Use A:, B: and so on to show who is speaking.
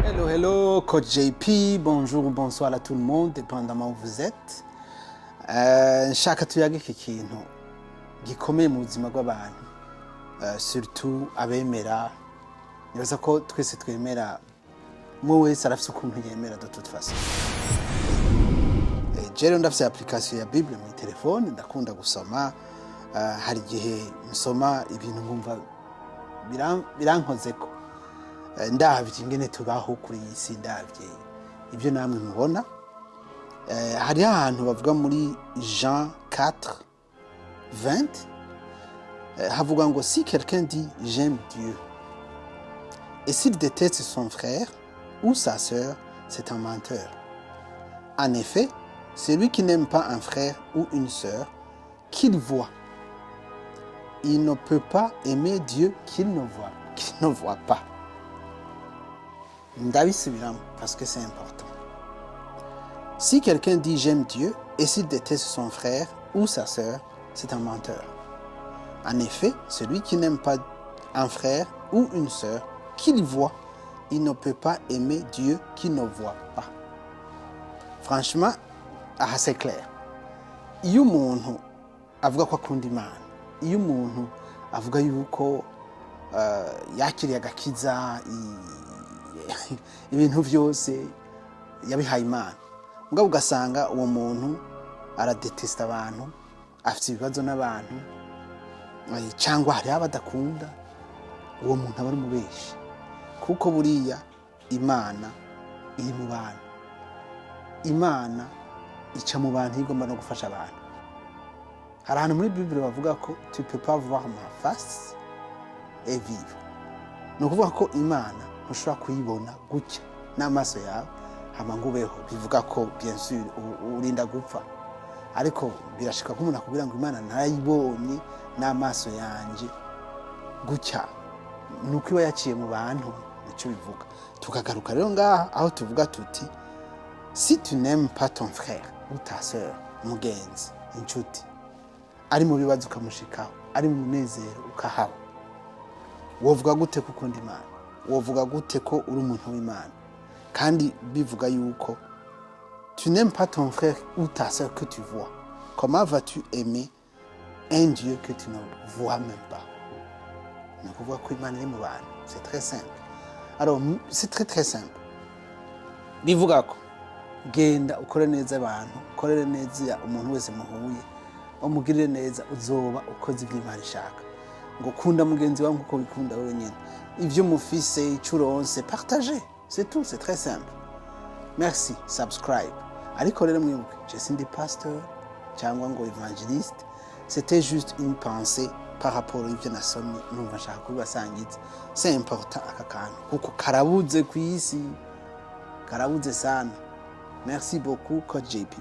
A: Hello, hello, Coach JP, bonjour ou bonsoir à tout le monde, dépendamment où vous êtes. Nshaka tuyage iki kintu gikomeye mu buzima bw'abantu, surtout abemera. Nibaza ko twese twemera, umwe wese arafise ukuntu yemera de toute façon. Jero ndafise application ya Bible mu telefone, ndakunda gusoma. Hari igihe nsoma ibintu nkumva birankozeko. Ndavye ingene tubaho kuri iyi si, ndavye ibyo namwe mubona. Hari ahantu bavuga muri Jean 4:20, havuga ngo si quelqu'un dit j'aime Dieu et s'il déteste son frère ou sa sœur, c'est un menteur. En effet, celui qui n'aime pas un frère ou une sœur qu'il voit, il ne peut pas aimer Dieu qu'il ne voit pas. Ndabisubiramo parce que c'est important. Si quelqu'un dit j'aime Dieu et s'il déteste son frère ou sa sœur, c'est un menteur. En effet, celui qui n'aime pas un frère ou une sœur qu'il voit, il ne peut pas aimer Dieu qu'il ne voit pas. Franchement, c'est clair. Iyo umuntu avuga ko akunda Imana, iyo umuntu avuga yuko yakiriye agakiza, ibintu byose yabihaye Imana, mugabo ugasanga uwo muntu aradetesta abantu, afite ibibazo n'abantu, cyangwa hari abadakunda, uwo muntu aba ari mubeshi, kuko buriya Imana iri mu bantu. Imana ica mu bantu, igomba no gufasha abantu. Hari ahantu muri Bible bavuga ko tu peux pas voir ma face et vivre. Ni ukuvuga ko Imana ntushobora kuyibona gutya n'amaso yawe hama ngo ubeho. Bivuga ko bien sûr urinda gupfa, ariko birashika ko umuntu akubwira ngo Imana ntayibonye n'amaso yanje gutya, nuko iba yaciye mu bantu, nicyo bivuga. Tukagaruka rero ngaha aho tuvuga tuti si tu n'aimes pas ton frère ou ta sœur, mugenzi, inshuti, ari mu bibazo ukamushikaho, ari mu munezero ukahaba, wovuga gute ko ukunda Imana? Wovuga gute ko uri umuntu w'Imana? Kandi bivuga yuko tu n'aimes pas ton frère ou ta sœur que tu vois. Comment vas-tu aimer un Dieu que tu ne vois même pas? Ni ukuvuga ko Imana iri mu bantu. C'est très simple. Alors, c'est très très simple. Bivuga ko genda ukore neza abantu, ukorere neza umuntu wese muhuye, umugirire neza, uzoba ukoze ibyo Imana ishaka. Ngo kunda mugenzi wawe nkuko wikunda wewe nyene. Ivyo mufise icuronse partagez, c'est tout, c'est très simple. Merci, subscribe. Ariko rero mwibuke, je suis ndi pasteur cyangwa ngo evangeliste, c'était juste une pensée par rapport à ivyo nasomye numva nshaka kubibasangiza. C'est important aka kantu kuko karabuze ku isi, karabuze sana. Merci beaucoup, Coach JP.